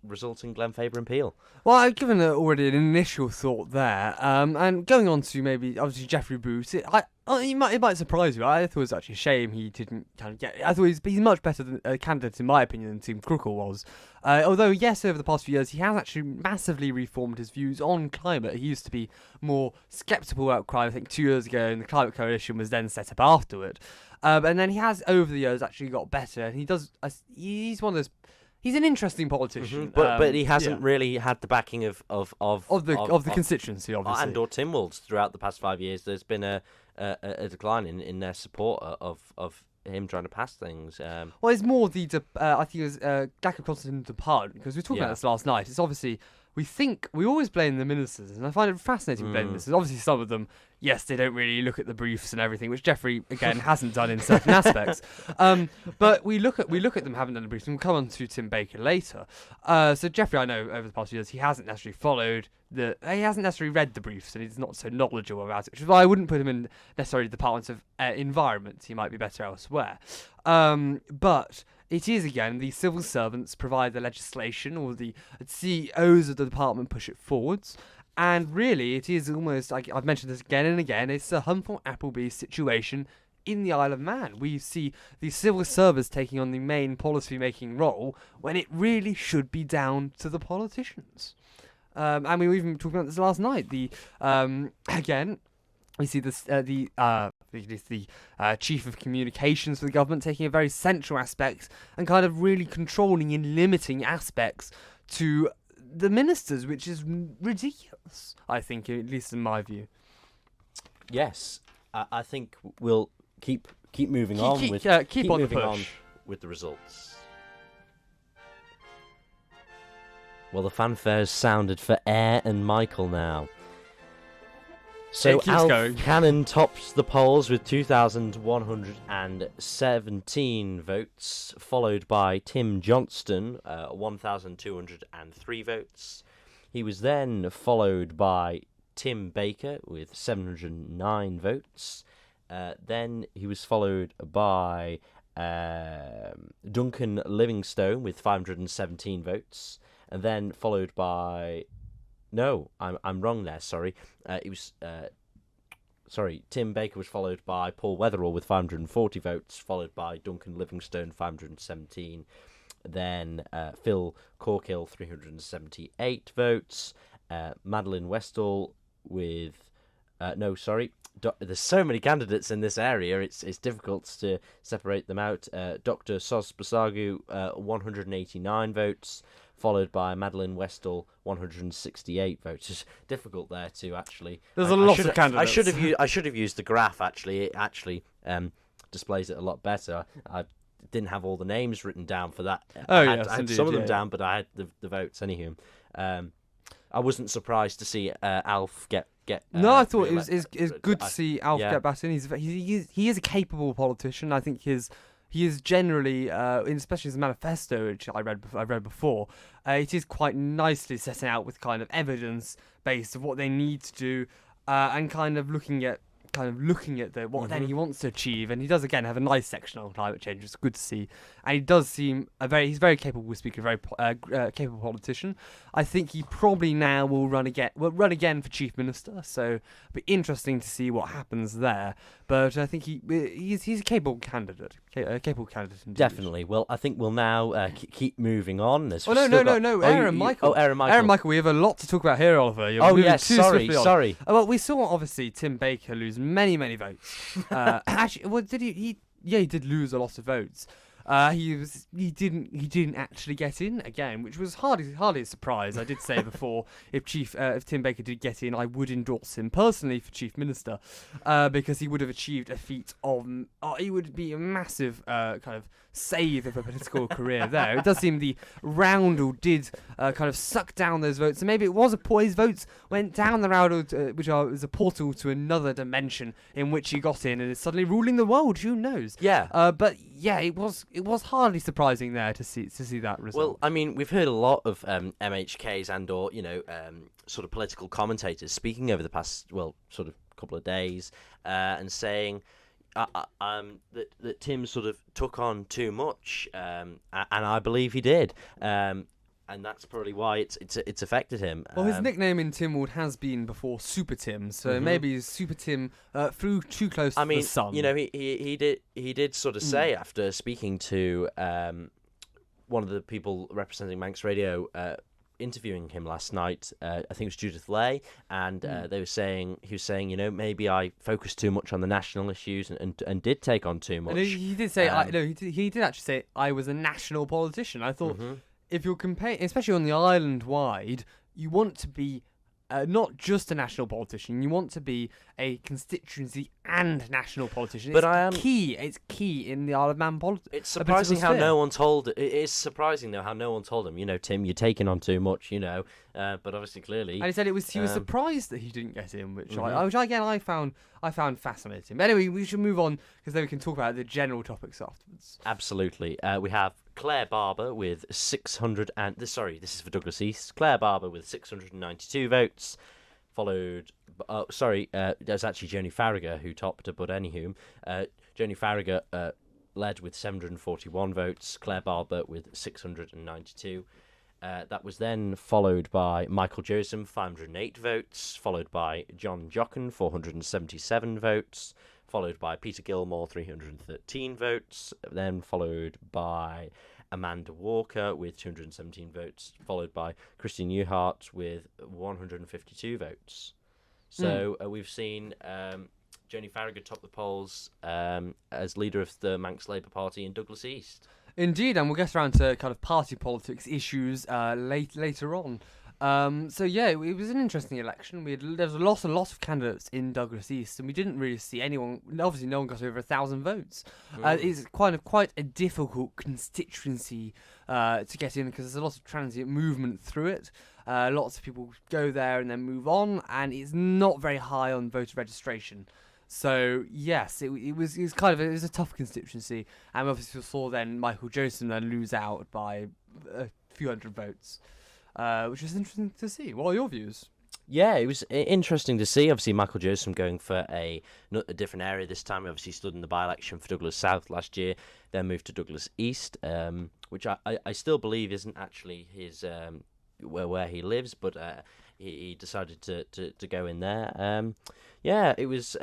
B: result in Glenfaber and Peel?
A: Well, I've given already an initial thought there, and going on to maybe obviously Geoffrey Boot, it might surprise you. I thought it was actually a shame he didn't kind of get. I thought he's much better than a candidate in my opinion than Tim Crookall was. Although yes, over the past few years he has actually massively reformed his views on climate. He used to be more sceptical about climate. I think 2 years ago, and the Climate Coalition was then set up afterward. And then he has over the years actually got better. And he does. He's one of those. He's an interesting politician,
B: but he hasn't really had the backing of
A: the constituency, obviously,
B: and or Tynwald's throughout the past 5 years. There's been a decline in their support of him trying to pass things.
A: Well, it's more the I think it was lack of confidence in the parliament, because we were talking about this last night. It's obviously we always blame the ministers, and I find it fascinating to blame the ministers. Obviously, some of them, yes, they don't really look at the briefs and everything, which Geoffrey again hasn't done in certain aspects. But we look at them having done the briefs, and we'll come on to Tim Baker later. So Geoffrey, I know over the past few years he hasn't necessarily read the briefs, and he's not so knowledgeable about it, which is why I wouldn't put him in necessarily the departments of environment. He might be better elsewhere. But it is, again, the civil servants provide the legislation, or the CEOs of the department push it forwards. And really, it is almost, like I've mentioned this again and again, it's a Humphrey Appleby situation in the Isle of Man. We see the civil service taking on the main policy-making role when it really should be down to the politicians. And we were even talking about this last night. Again, we see the chief of communications for the government taking a very central aspect and kind of really controlling and limiting aspects to the ministers, which is ridiculous, I think, at least in my view.
B: Yes, I think we'll keep moving on with the results. Well, the fanfares sounded for Eyre and Michael now. So Alf Cannon tops the polls with 2,117 votes, followed by Tim Johnston, 1,203 votes. He was then followed by Tim Baker with 709 votes. Then he was followed by Duncan Livingstone with 517 votes, and then followed by... No, I'm wrong there. Sorry, Tim Baker was followed by Paul Weatherall with 540 votes, followed by Duncan Livingstone 517. Then Phil Corkill 378 votes. Madeleine Westall with there's so many candidates in this area. It's difficult to separate them out. Dr. Sos Basagu 189 votes. Followed by Madeleine Westall, 168 votes. It's difficult there to actually.
A: There's a lot of candidates.
B: I should have used the graph. Actually, it actually displays it a lot better. I didn't have all the names written down for that. I had some of them down, but I had the votes anywho. I wasn't surprised to see Alf get.
A: No, I thought it was good to see Alf get back in. He is a capable politician. I think he is generally, especially his manifesto, which I read before, it is quite nicely set out with kind of evidence based of what they need to do, and kind of looking at kind of looking at what then he wants to achieve, and he does again have a nice section on climate change. It's good to see, and he does seem he's very capable speaker, very capable politician. I think he probably now will run again for chief minister. So it'll be interesting to see what happens there. But I think he's a capable candidate. Indeed.
E: Definitely. Well, I think we'll now keep moving on.
A: No, Aaron Michael.
E: Aaron Michael.
A: Aaron Michael, we have a lot to talk about here, Oliver. You're moving too swiftly on.
E: Sorry.
A: Well, we saw obviously Tim Baker lose many votes. Actually, well, did he? He did lose a lot of votes. He didn't actually get in again, which was hardly a surprise. I did say before, if Tim Baker did get in, I would endorse him personally for chief minister, because he would have achieved a feat of. He would be a massive kind of save of a political career there. It does seem the Roundel did kind of suck down those votes, and maybe it was his votes went down the Roundel, which was a portal to another dimension in which he got in and is suddenly ruling the world. Who knows?
E: Yeah.
A: But yeah, it was hardly surprising there to see that result.
E: Well, I mean, we've heard a lot of MHKs and/or sort of political commentators speaking over the past sort of couple of days and saying that Tim sort of took on too much, and I believe he did. And that's probably why it's affected him.
A: Well, his nickname in Timwood has been before Super Tim, so maybe Super Tim flew too close to the sun.
E: He did sort of say after speaking to one of the people representing Manx Radio, interviewing him last night. I think it was Judith Lay, and he was saying, maybe I focused too much on the national issues and did take on too much.
A: And he did say, he did actually say I was a national politician. I thought. If you're comparing, especially on the island wide, you want to be not just a national politician. You want to be a constituency and national politician.
E: But
A: It's key in the Isle of Man politics.
E: It's surprising how no one told. It is surprising though how no one told him. Tim, you're taking on too much. But obviously, clearly.
A: And he said he was surprised that he didn't get in, which I found fascinating. But anyway, we should move on because then we can talk about the general topics afterwards.
E: Absolutely. We have Claire Barber with 600 and this is for Douglas East. Claire Barber with 692 votes, followed. There's actually Joni Farragher who topped her, but anywho, Joni Farragher led with 741 votes. Claire Barber with 692. That was then followed by Michael Josem, 508 votes, followed by John Jochen, 477 votes, followed by Peter Gilmore, 313 votes, then followed by Amanda Walker with 217 votes, followed by Christian Newhart with 152 votes. So we've seen Joni Farragher top the polls as leader of the Manx Labour Party in Douglas East.
A: Indeed, and we'll get around to kind of party politics issues later on. It was an interesting election. There was a lot of candidates in Douglas East, and we didn't really see anyone. Obviously, no one got over 1,000 votes. It's quite a difficult constituency to get in because there's a lot of transient movement through it. Lots of people go there and then move on, and it's not very high on voter registration. So yes, it was a tough constituency, and obviously we saw then Michael Josem then lose out by a few hundred votes, which was interesting to see. What are your views?
E: Yeah, it was interesting to see. Obviously, Michael Josem going for a different area this time. He obviously stood in the by-election for Douglas South last year, then moved to Douglas East, which I still believe isn't actually his where he lives, but he decided to go in there. It was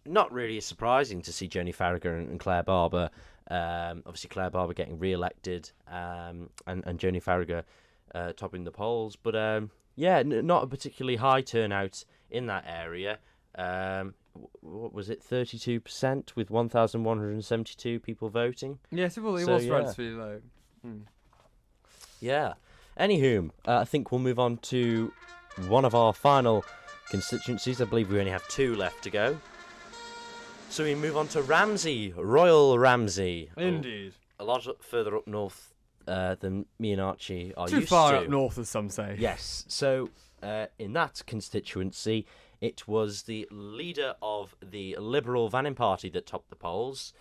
E: not really surprising to see Joni Farragher and Claire Barber. Obviously, Claire Barber getting re-elected, and Joni Farragher topping the polls. But not a particularly high turnout in that area. What was it, 32% with 1,172 people voting?
A: Yes, it was relatively low.
E: Yeah. Anywho, I think we'll move on to one of our final constituencies. I believe we only have 2 left to go. So we move on to Ramsey, Royal Ramsey.
A: Indeed.
E: A lot further up north than me and Archie are used to.
A: Too far up north, as some say.
E: Yes. So in that constituency, it was the leader of the Liberal Vannin Party that topped the polls.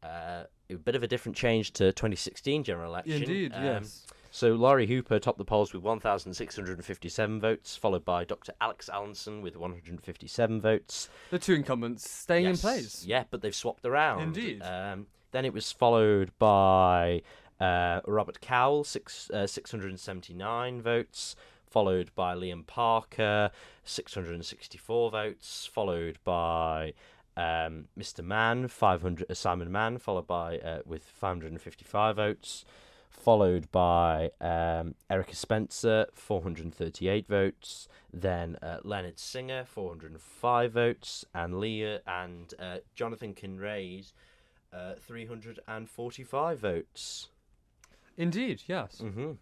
E: A bit of a different change to 2016 general election.
A: Indeed, yes.
E: So Laurie Hooper topped the polls with 1,657 votes, followed by Dr. Alex Allenson with 157 votes.
A: The two incumbents staying in place.
E: Yeah, but they've swapped around.
A: Indeed.
E: Then it was followed by Robert Cowell, 679 votes, followed by Liam Parker, 664 votes, followed by Mr. Mann, Simon Mann, followed by with 555 votes, followed by Erica Spencer, 438 votes, then Leonard Singer, 405 votes, and Jonathan Kinraid, 345 votes.
A: Indeed, yes.
E: Mm-hmm.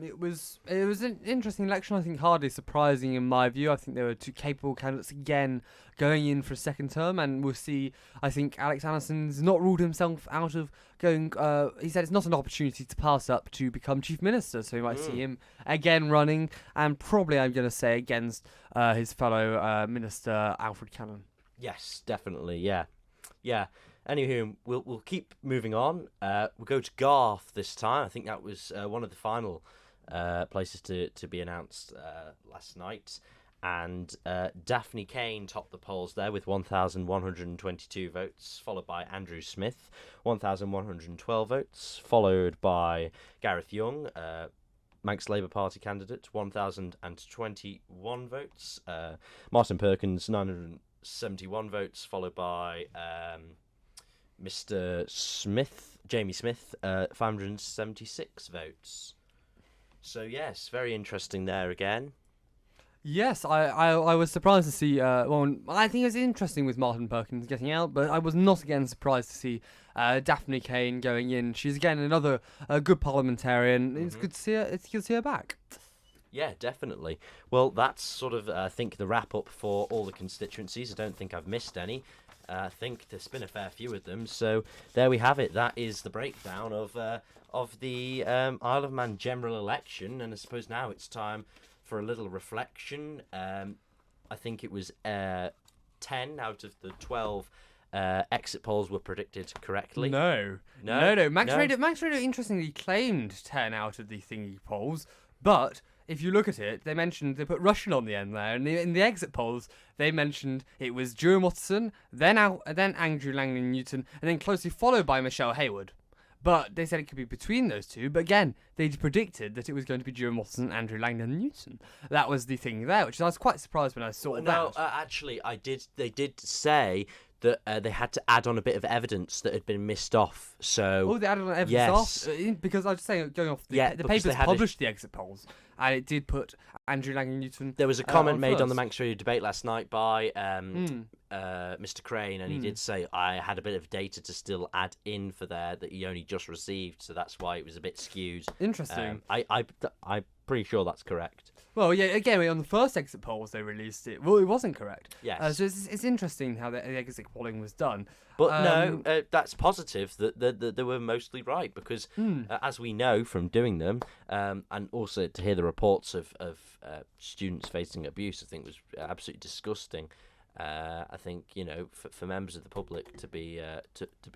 A: It was an interesting election. I think hardly surprising in my view. I think there were two capable candidates again going in for a second term, and we'll see. I think Alex Anderson's not ruled himself out of going. He said it's not an opportunity to pass up to become chief minister, so we might see him again running, and probably I'm going to say against his fellow minister Alfred Cannon.
E: Yes, definitely. Yeah. Anywho, we'll keep moving on. We'll go to Garth this time. I think that was one of the final places to be announced last night. And Daphne Kane topped the polls there with 1,122 votes, followed by Andrew Smith, 1,112 votes, followed by Gareth Young, Manx Labour Party candidate, 1,021 votes, Martin Perkins, 971 votes, followed by Mr. Jamie Smith, 576 votes. So yes, very interesting there again.
A: Yes, I was surprised to see. I think it was interesting with Martin Perkins getting out, but I was not again surprised to see Daphne Kane going in. She's again another good parliamentarian. It's good to see her. It's good to see her back.
E: Yeah, definitely. Well, that's sort of I think the wrap up for all the constituencies. I don't think I've missed any. I think there's been a fair few of them. So there we have it. That is the breakdown of the Isle of Man general election, and I suppose now it's time for a little reflection. I think it was 10 out of the 12 exit polls were predicted correctly.
A: No. Max Radio interestingly claimed 10 out of the thingy polls, but if you look at it, they put Russian on the end there, and in the exit polls they mentioned it was Durham Watterson, then Andrew Langdon Newton, and then closely followed by Michelle Hayward. But they said it could be between those two. But again, they predicted that it was going to be Durham Watterson and Andrew Langdon Newton. That was the thing there, which I was quite surprised when I saw that.
E: No, actually, they did say that they had to add on a bit of evidence that had been missed off. So
A: they added on evidence off? Because I was just saying, going off, the papers published the exit polls, and it did put Andrew Langdon Newton.
E: There was a comment made on the Manx Radio debate last night by Mr. Crane, and he did say, I had a bit of data to still add in for there that he only just received, so that's why it was a bit skewed.
A: Interesting.
E: I'm pretty sure that's correct.
A: Well, yeah, again, on the first exit polls they released it. Well, it wasn't correct.
E: Yes.
A: So it's interesting how the exit polling was done.
E: But no, that's positive that they were mostly right, because as we know from doing them, and also to hear the reports of students facing abuse, I think was absolutely disgusting. I think, for members of the public to be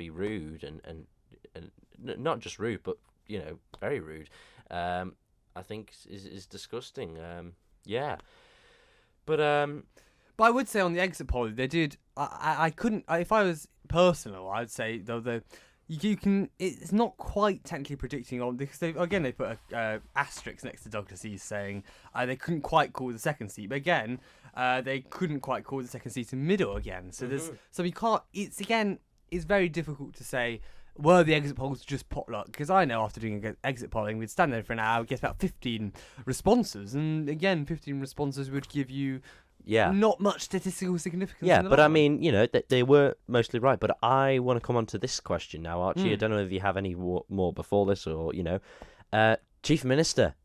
E: rude and not just rude, but very rude, I think is disgusting. Yeah, but
A: I would say on the exit poll they did. I couldn't. If I was personal, I'd say though you can. It's not quite technically predicting on, because they put a asterisk next to Douglas East saying they couldn't quite call the second seat, but again they couldn't quite call the second seat in middle again. So you can't. It's very difficult to say. Were the exit polls just potluck? Because I know after doing exit polling, we'd stand there for an hour, get about 15 responses, and again, 15 responses would give you not much statistical significance.
E: Yeah, but I mean, they were mostly right. But I want to come on to this question now, Archie. I don't know if you have any more before this, or Chief Minister.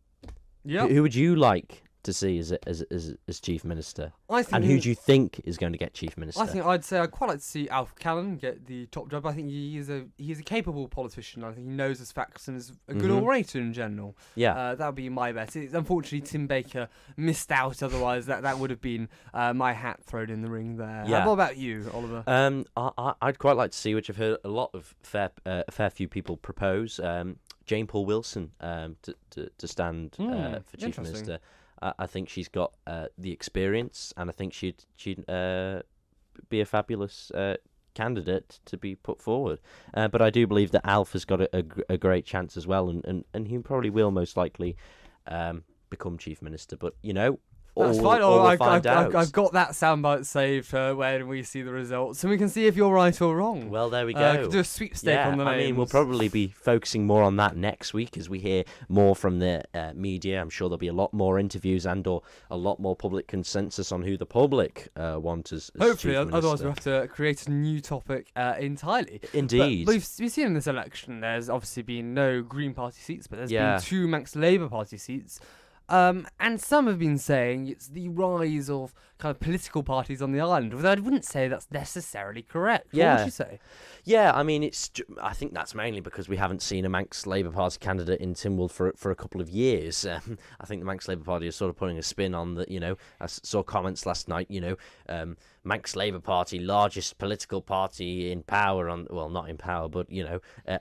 E: Yeah, who would you like to see as Chief Minister? And who do you think is going to get Chief Minister?
A: I'd say I'd quite like to see Alf Callan get the top job. I think he's a capable politician. I think he knows his facts and is a good orator in general.
E: Yeah,
A: that would be my bet. Unfortunately, Tim Baker missed out. Otherwise, that would have been my hat thrown in the ring there.
E: Yeah.
A: What about you, Oliver?
E: I'd quite like to see, which I've heard a lot of fair few people propose. Jane Paul Wilson to stand for chief minister. I think she's got the experience, and I think she'd be a fabulous candidate to be put forward. But I do believe that Alf has got a great chance as well, and he probably will most likely become chief minister. But
A: that's fine.
E: all we'll find out.
A: I've got that soundbite saved for when we see the results, and we can see if you're right or wrong.
E: Well, there we go.
A: Could do a sweepstake on the names.
E: I mean, we'll probably be focusing more on that next week as we hear more from the media. I'm sure there'll be a lot more interviews or a lot more public consensus on who the public want as
A: hopefully,
E: chief minister.
A: otherwise we'll have to create a new topic entirely.
E: Indeed.
A: But we've seen in this election, there's obviously been no Green Party seats, but there's been 2 Manx Labour Party seats. And some have been saying it's the rise of kind of political parties on the island, although I wouldn't say that's necessarily correct. What would you say?
E: Yeah, I mean, I think that's mainly because we haven't seen a Manx Labour Party candidate in Tynwald for a couple of years. I think the Manx Labour Party is sort of putting a spin on that. I saw comments last night. Manx Labour Party, largest political party in power not in power, but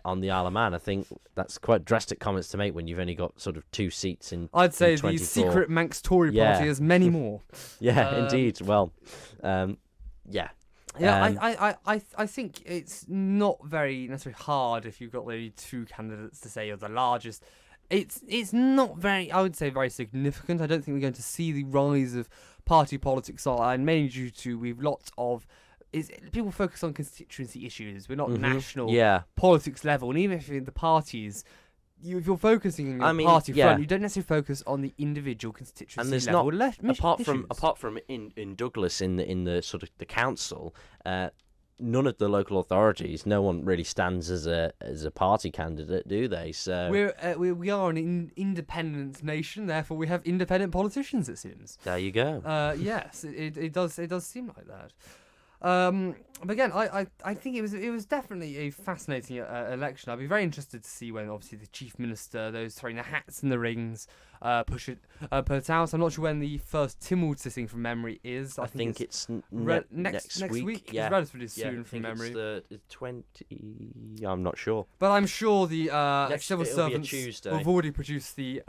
E: on the Isle of Man. I think that's quite drastic comments to make when you've only got sort of 2 seats in.
A: I'd say
E: in
A: the secret Manx Tory party has many more.
E: Indeed. Well, yeah.
A: I think it's not very necessarily hard if you've got maybe 2 candidates to say you're the largest. It's not very, I would say, very significant. I don't think we're going to see the rise of party politics online, mainly due to we've lots of people focus on constituency issues. We're not national politics level, and even if you're in the parties, if you're focusing on the party front, you don't necessarily focus on the individual constituency
E: and there's
A: level.
E: Apart from in Douglas in the sort of the council, none of the local authorities, no one really stands as a party candidate, do they? So
A: we are an independent nation, therefore we have independent politicians. It seems.
E: There you go.
A: Yes, it does seem like that. But again, I think it was definitely a fascinating election. I'd be very interested to see when obviously the chief minister, those throwing their hats in the rings, put out. I'm not sure when the first Tynwald sitting from memory is.
E: I think it's
A: next week.
E: Yeah.
A: It's relatively soon from memory.
E: It's the 20. I'm not sure.
A: But I'm sure the civil servants have already produced the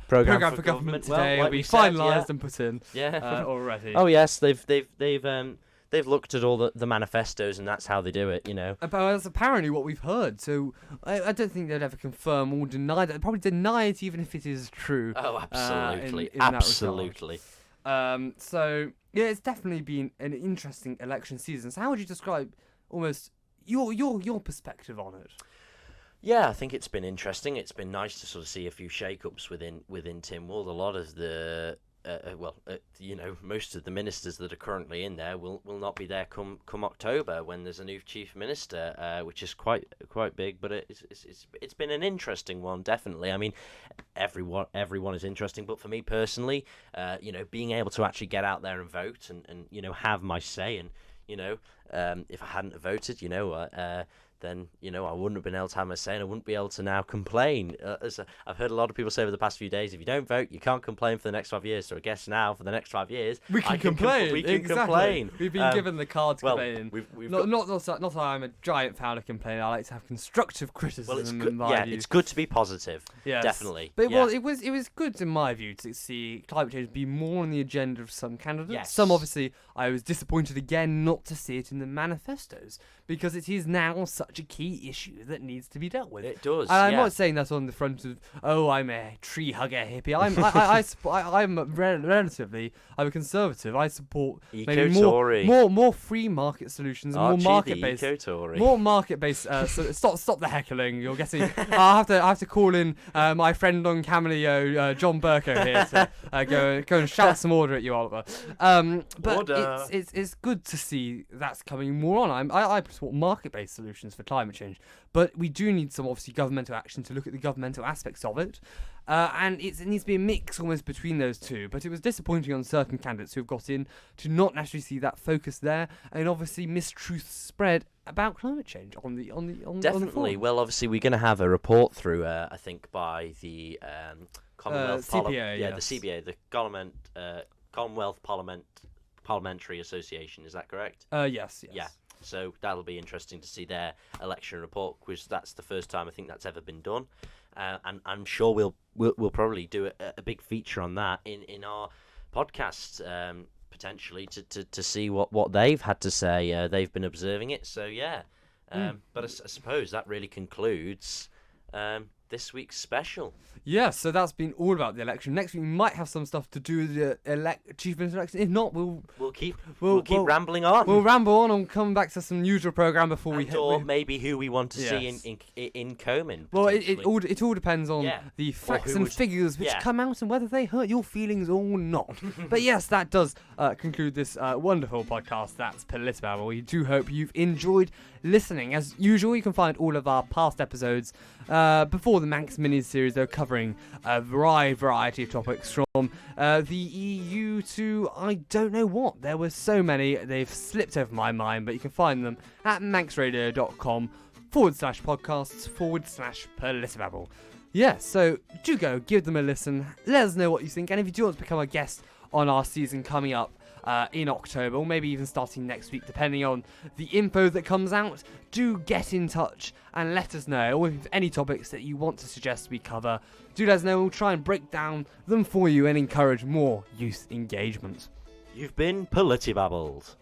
A: program for government today. It'll be finalised and put in already.
E: Oh yes, they've looked at all the manifestos, and that's how they do it,
A: But that's apparently what we've heard, so I don't think they'd ever confirm or deny that. They'd probably deny it even if it is true.
E: Oh, absolutely.
A: In
E: absolutely.
A: So, yeah, it's definitely been an interesting election season. So how would you describe almost your perspective on it?
E: Yeah, I think it's been interesting. It's been nice to sort of see a few shake-ups within Tynwald. A lot of the... most of the ministers that are currently in there will not be there come October when there's a new chief minister, which is quite big. But it's been an interesting one, definitely. I mean, everyone is interesting, but for me personally, being able to actually get out there and vote and have my say, and if I hadn't voted, then I wouldn't have been able to have my say, and I wouldn't be able to now complain. As I've heard a lot of people say over the past few days, if you don't vote, you can't complain for the next 5 years. So I guess now for the next 5 years,
A: we can complain.
E: We can complain.
A: We've been given the card to complain.
E: We've
A: not that I'm a giant fan of complaining. I like to have constructive criticism.
E: Well, it's good. It's good to be positive.
A: Yes.
E: Definitely.
A: But it was good in my view to see climate change be more on the agenda of some candidates.
E: Yes.
A: Some obviously I was disappointed again not to see it in the manifestos, because it is now such a key issue that needs to be dealt with.
E: It does.
A: And I'm not saying that on the front of I'm a tree hugger hippie. I'm a conservative. I support maybe more free market solutions and more market based. So stop the heckling. You're getting. I have to call in my friend on Cameo, John Burko here to go and shout some order at you, Oliver. But it's good to see that's coming more on. I support market based solutions for climate change. But we do need some, obviously, governmental action to look at the governmental aspects of it. And it needs to be a mix almost between those two. But it was disappointing on certain candidates who've got in to not naturally see that focus there. And obviously mistruths spread about climate change on the
E: Definitely. Well, obviously, we're going to have a report through, I think, by the Commonwealth
A: CPA,
E: the CBA, the Commonwealth Parliamentary Association. Is that correct?
A: Yes.
E: Yeah.
B: So that'll be interesting to see their election report, because that's the first time I think that's ever been done. And I'm sure we'll probably do a big feature on that in our podcast, potentially to see what they've had to say. They've been observing it, so yeah. But I suppose that really concludes this week's special.
A: Yeah, so that's been all about the election. Next week we might have some stuff to do with the chief minister election. If not, we'll
B: keep rambling on.
A: We'll ramble on and come back to some usual program before
B: maybe who we want to see in Comyn.
A: Well, it all depends on the facts and figures which come out and whether they hurt your feelings or not. But yes, that does conclude this wonderful podcast. That's PolitiBabble. We do hope you've enjoyed listening. As usual, you can find all of our past episodes before the Manx mini-series. They're covering a variety of topics from the EU to I don't know what. There were so many, they've slipped over my mind, but you can find them at manxradio.com/podcasts/PolitiBabble. Yeah, so do go, give them a listen, let us know what you think, and if you do want to become a guest on our season coming up in October, or maybe even starting next week, depending on the info that comes out, do get in touch and let us know. Or if you have any topics that you want to suggest we cover, do let us know. We'll try and break down them for you and encourage more youth engagement.
B: You've been PolitiBabbled.